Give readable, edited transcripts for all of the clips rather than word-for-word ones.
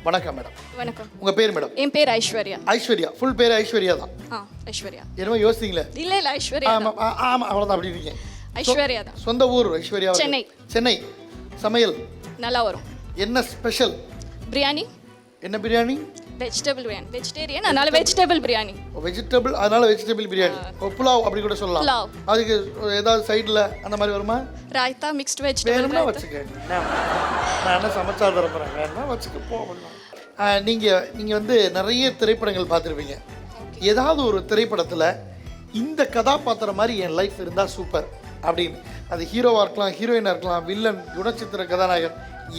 வணக்கம் மேடம். வணக்கம். உங்க பேர் மேடம்? என் பேர் ஐஸ்வர்யா. ஐஸ்வர்யா. ஃபுல் பேர் ஐஸ்வர்யா தான். ஐஸ்வர்யா. என்னமோ யோசித்தீங்களே? இல்ல ஐஸ்வர்யா. ஆமா அவ்வளோதான். அப்படி இருக்கீங்க. ஐஸ்வர்யா தான். சொந்த ஊர் ஐஸ்வர்யா? சென்னை. சென்னை. சமையல் நல்லா வரும். என்ன ஸ்பெஷல்? பிரியாணி. என்ன பிரியாணி? வெஜிடபிள் பிரியாணி. வெஜிடேரியன், அதனால வெஜிடபிள் பிரியாணி. வெஜிடபிள், அதனால வெஜிடபிள் பிரியாணி. புலாவ் அப்படி கூட சொல்லலாம். புலாவ். அதுக்கு ஏதாவது சைடில் அந்த மாதிரி வருமா? Raita, mixed vegetable. வேணும்னா வச்சுக்க. நான் என்ன சமைச்சா தரப்போகிறேன், வேணும்னா வச்சுக்க போ. நீங்கள் வந்து நிறைய திரைப்படங்கள் பார்த்துருப்பீங்க. ஏதாவது ஒரு திரைப்படத்தில் இந்த கதாபாத்திரம் மாதிரி என் லைஃப் இருந்தால் சூப்பர் அப்படின்னு, அது ஹீரோவாக இருக்கலாம், ஹீரோயினாக இருக்கலாம், வில்லன், குணச்சித்திர கதாநாயகன்,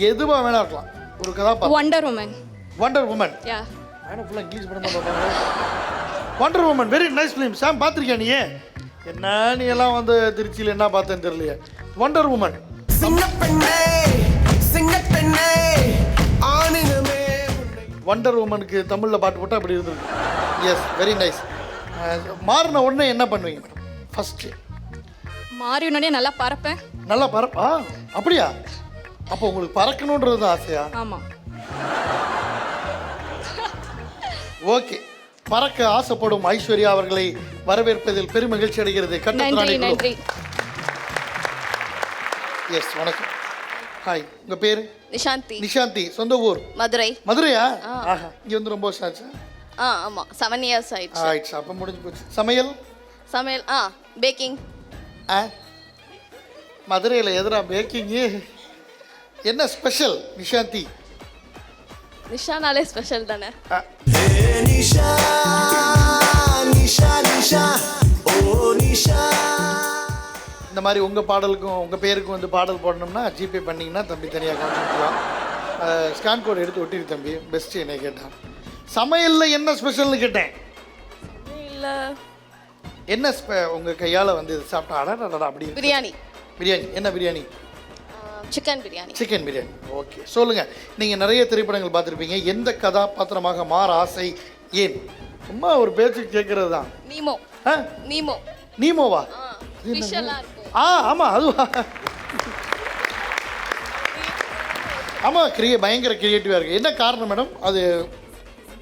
எதுவாக வேணா இருக்கலாம். ஒரு கதாபாத்திரம். Wonder woman. Wonder woman. Yeah. நான் ஃபுல்லாக இங்கிலீஷ் படம் தான் பார்ப்பாங்க. Wonder woman very nice film. Sam பார்த்துருக்கியா நீ? என்ன நீ எல்லாம் வந்து திருச்சியில் என்ன பார்த்தேன்னு தெரியலையே. Wonder woman. வண்டர் உமனுக்கு தமிழில் பாட்டு போட்டால் அப்படி இருந்திருக்கு. Yes, very nice. மாறின உடனே என்ன பண்ணுவீங்க மேடம்? ஃபஸ்ட்டு மாறினோடனே நல்லா பறப்பேன். நல்லா பறப்பா? அப்படியா? அப்போ உங்களுக்கு பறக்கணுன்றது தான் ஆசையா? ஆமாம். ஓகே. பறக்க ஆசைப்படும் ஐஸ்வர்யா அவர்களை வரவேற்பதில் பெரும் மகிழ்ச்சி அடைகிறது. நன்றி. எஸ், வணக்கம். ஹாய், உங்க பேரு? நிஷாந்தி. நிஷாந்தி. சொந்த ஊர்? மதுரை. மதுரையா? ஆஹா, இங்க வந்து ரொம்ப வருஷம் ஆச்சு. ஆமா 7 years ஆயிடுச்சு. ஆயிடுச்சு, அப்ப முடிஞ்சு போச்சு. சமையல்? சமையல் பேக்கிங். மதுரையில் எதிரா பேக்கிங்கு? என்ன ஸ்பெஷல் நிஷாந்தி? நிஷானாலே ஸ்பெஷல் தானே. இந்த மாதிரி உங்கள் பாடலுக்கும் உங்கள் பேருக்கும் வந்து பாடல் போடணும்னா ஜிபே பண்ணிங்கன்னா தம்பி தனியாக காமிச்சிக்கலாம். ஸ்கேன் கோட் எடுத்து ஒட்டிரு தம்பி. பெஸ்ட்டு என்னை கேட்டான். சமையலில் என்ன ஸ்பெஷல்னு கேட்டேன். இல்லை என்ன உங்கள் கையால் வந்து சாப்பிட்டா அடடா அப்படி? பிரியாணி. பிரியாணி. என்ன biryani? Chicken biryani. Chicken biryani. Okay, சொல்லுங்கள். நீங்கள் நிறைய திரைப்படங்கள் பார்த்துருப்பீங்க. எந்த கதாபாத்திரமாக மாற ஆசை, ஏன்? சும்மா ஒரு பேச்சு கேட்கறது தான். நீமோ. நீமோ. நீமோவா? ஆமாம், அதுவா? ஆமாம், பயங்கர கிரியேட்டிவாக இருக்குது. என்ன காரணம் மேடம்?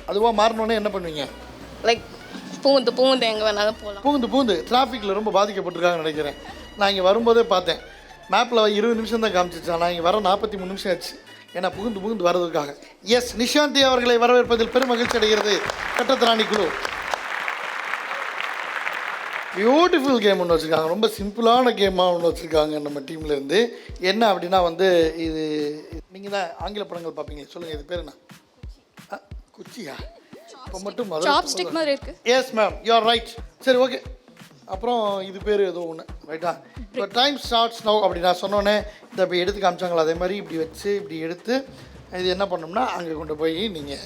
அதுவாக மாறினோன்னே என்ன பண்ணுவீங்க? லைக் பூந்து எங்கே வேணாலும் போகலாம். பூந்து டிராஃபிக்கில் ரொம்ப பாதிக்கப்பட்டிருக்காங்கன்னு நினைக்கிறேன். நான் இங்கே வரும்போதே பார்த்தேன். மேப்பில் 20 நிமிஷம் தான் காமிச்சிச்சு. நான் இங்கே வர 43 நிமிஷம் ஆச்சு. ஏன்னா புகுந்து வர்றதுக்காக. எஸ், நிஷாந்தி அவர்களை வரவேற்பதில் பெரும் மகிழ்ச்சி அடைகிறது கட்டத்திராணி குழு. பியூட்டிஃபுல் கேம் ஒன்று வச்சுருக்காங்க. ரொம்ப சிம்பிளான கேமாக ஒன்று வச்சுருக்காங்க நம்ம டீம்லேருந்து. என்ன அப்படின்னா வந்து இது நீங்கள் தான் ஆங்கில படங்கள் பார்ப்பீங்க. சொல்லுங்கள், இது பேர் என்ன? குச்சியா? இப்போ மட்டும் சாப்ஸ்டிக் மாதிரி இருக்கு. Yes ma'am, you are right. சரி, ஓகே. அப்புறம் இது பேர் ஏதோ ஒன்று, ரைட்டா? இப்போ டைம் ஸ்டார்ட்ஸ் நவ் அப்படி நான் சொன்னோன்னே இதை இப்போ எடுத்து காமிச்சாங்களா, அதே மாதிரி இப்படி வச்சு இப்படி எடுத்து இது என்ன பண்ணோம்னா அங்கே கொண்டு போய் நீங்கள்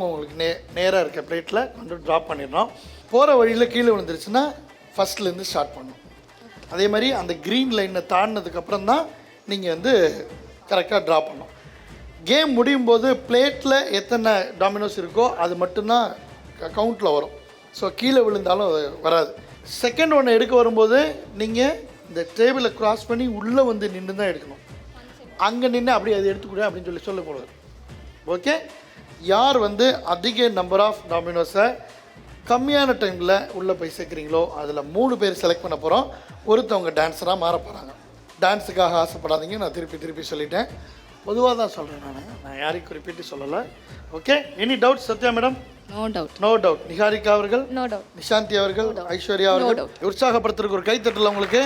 உங்களுக்கு நேராக இருக்க பிளேட்டில் கொண்டு ட்ராப் பண்ணிடணும். போகிற வழியில் கீழே விழுந்துருச்சுன்னா ஃபஸ்ட்லேருந்து ஸ்டார்ட் பண்ணணும். அதே மாதிரி அந்த க்ரீன் லைனை தாண்டினதுக்கப்புறம் தான் நீங்கள் வந்து கரெக்டாக ட்ராப் பண்ணணும். கேம் முடியும் போது பிளேட்டில் எத்தனை டாமினோஸ் இருக்கோ அது மட்டும்தான் கவுண்டில் வரும். ஸோ கீழே விழுந்தாலும் அது வராது. செகண்ட் ஒன்று எடுக்க வரும்போது நீங்கள் இந்த டேபிளை க்ராஸ் பண்ணி உள்ளே வந்து நின்று தான் எடுக்கணும். அங்கே நின்று அப்படியே அதை எடுத்துக்கூட அப்படின்னு சொல்லக்கூடாது. ஓகே? யார் வந்து அதிக நம்பர் ஆஃப் டாமினோஸை கம்மியான டைமில் உள்ளே போய் சேர்க்குறீங்களோ அதில் 3 பேர் செலக்ட் பண்ண போகிறோம். ஒருத்தவங்க டான்ஸராக மாற போகிறாங்க. டான்ஸுக்காக ஆசைப்படாதீங்க, நான் திருப்பி சொல்லிட்டேன். பொதுவாக தான் சொல்கிறேன். நான் யாரையும் குறிப்பிட்டு சொல்லலை. Okay? Any doubt Sathya madam? No doubt. Niharika அவர்கள்? No doubt. நிஷாந்தி அவர்கள்? ஐஸ்வர்யா அவர்கள்? உற்சாகப்படுத்துறதுக்கு ஒரு கை தட்டல உங்களுக்கு.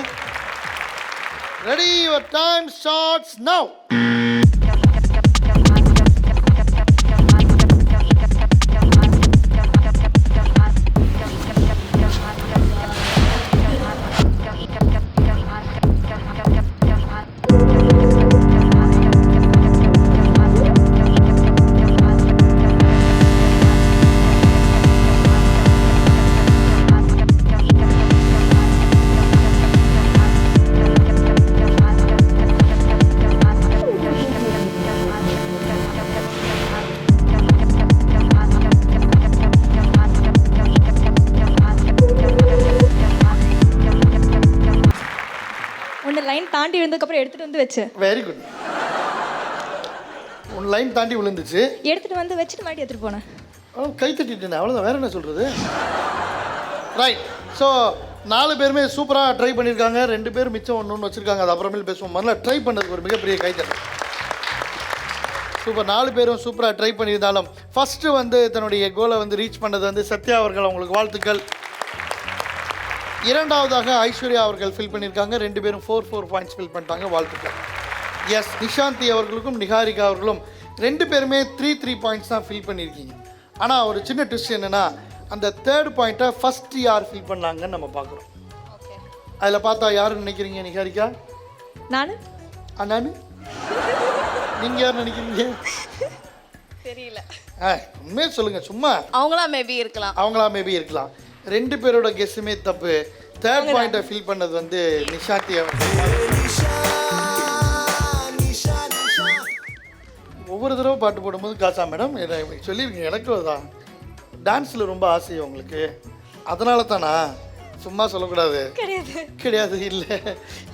Ready, your time starts now. Line தாண்டி வந்ததுக்கப்புறம் எடுத்துகிட்டு வந்து வச்சு. Very good. ஒன் லைன் தாண்டி விழுந்துச்சு. எடுத்துட்டு வந்து வச்சுட்டு மாட்டி எடுத்துட்டு போனேன். கை தட்டிட்டேன், அவ்வளோதான், வேற என்ன சொல்கிறது. ரைட். ஸோ 4 பேருமே சூப்பராக ட்ரை பண்ணியிருக்காங்க. 2 பேர் மிச்சம் ஒன்று வச்சுருக்காங்க, அது அப்புறமேல் பேசுவோம். முதல்ல ட்ரை பண்ணதுக்கு ஒரு மிகப்பெரிய கைத்தட்டல். சூப்பர். 4 பேரும் சூப்பராக ட்ரை பண்ணியிருந்தாலும் ஃபஸ்ட்டு வந்து தன்னுடைய கோலை வந்து ரீச் பண்ணது வந்து சத்யா அவர்கள், அவங்களுக்கு வாழ்த்துக்கள். இரண்டாவதாக ஐஸ்வர்யா அவர்கள் ஃபில் பண்ணியிருக்காங்க. 2 பேரும் 4 பாயிண்ட்ஸ் ஃபில் பண்ணிட்டாங்க, வாழ்த்துக்கள். எஸ், நிஷாந்தி அவர்களுக்கும் நிகாரிகா அவர்களும் 2 பேருமே 3 பாயிண்ட்ஸ் தான் ஃபில் பண்ணியிருக்கீங்க. ஆனால் ஒரு சின்ன ட்விஸ்ட் என்னென்னா, அந்த 3rd பாயிண்ட்டை ஃபஸ்ட்டு யார் ஃபில் பண்ணாங்கன்னு நம்ம பார்க்குறோம். அதில் பார்த்தா யாருன்னு நினைக்கிறீங்க? நிகாரிகா? நானு. நானு? நீங்கள் யார் நினைக்கிறீங்க? தெரியல. உண்மையே சொல்லுங்கள், சும்மா. அவங்களா மேபி இருக்கலாம். அவங்களா மேபி இருக்கலாம். 2 பேரோட கெஸ்ஸுமே தப்பு. 3rd பாயிண்ட்டை ஃபில் பண்ணது வந்து நிஷாந்தி அவர்கள். ஒவ்வொரு தடவை பாட்டு போடும்போது காசா மேடம் சொல்லியிருக்கீங்க. எனக்கும் தான் டான்ஸில் ரொம்ப ஆசை உங்களுக்கு, அதனால தானா? சும்மா சொல்லக்கூடாது. கிடையாது.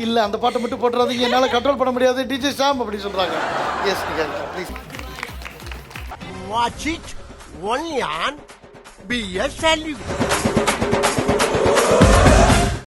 இல்லை அந்த பாட்டை மட்டும் போட்டுறாதீங்க, என்னால் கண்ட்ரோல் பண்ண முடியாது. டிஜே சாம் அப்படி சொல்கிறாங்க. Yes Niharika please. Watch it only on BSLU.